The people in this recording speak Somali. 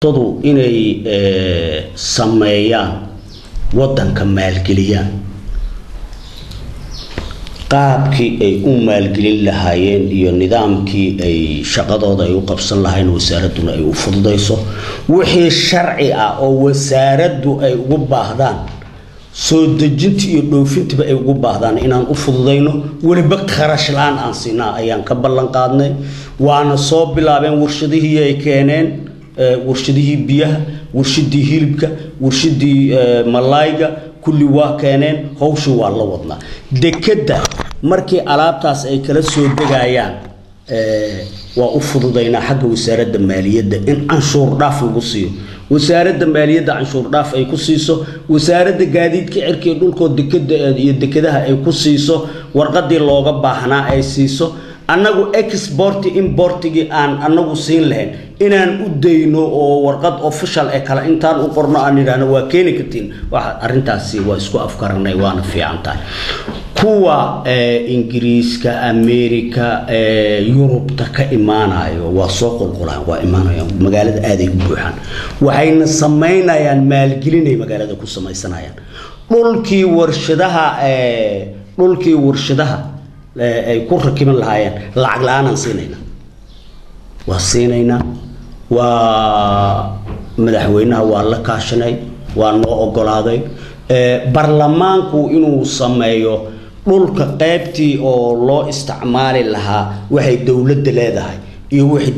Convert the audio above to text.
todo inay sameeyaan wadanka maalgeliyaan qaabkii ay u maalgelin lahaayeen iyo nidaamkii ay shaqadooda ay u qabsan lahayn wasaaraduna ay u fududeyso wixii sharci ah oo wasaaraddu ay ugu baahdaan soo dejinta iyo dhoofintiba ay ugu baahdaan inaan u fududeyno waliba kharash la'aan aan siinaa ayaan ka ballan qaadnay waana soo bilaabeen warshadihii ay keeneen warshadihii biyaha warshadii hilibka warshadii malayga kulli waa keeneen hawshu waa la wadnaa dekada markii alaabtaas ay kala soo degayaan waa u fududeynaa xagga wasaaradda maaliyadda in canshuur dhaaf lagu siiyo wasaaradda maaliyadda canshuur dhaaf ay ku siiso wasaaradda gaadiidka cirka dhulka dekada iyo dekadaha ay ku siiso warqadii looga baahnaa ay siiso annagu export importigi aan annagu siin lahayn inaan u deyno oo warqad official ee kala intaan u qorno aan yiraahdo waa keeni kartiin waxa arintaasi waa isku afkaranay waana fiican tahay kuwa Ingiriiska America Yurubta ka imaanayo waa soo qulqulaan waa imaanayaan magaalada aad ay u buuxaan waxayna sameynayaan maalgelinay magaalada ku sameeysanayaan dhulkii warshadaha ay ku rakiban lahaayeen lacag la'aan siinayna waa madaxweynaha waa la kaashanay waa noo ogolaaday baarlamaanku inuu sameeyo dhulka qaybtii oo loo isticmaali lahaa waxay dawladda leedahay iyo wixii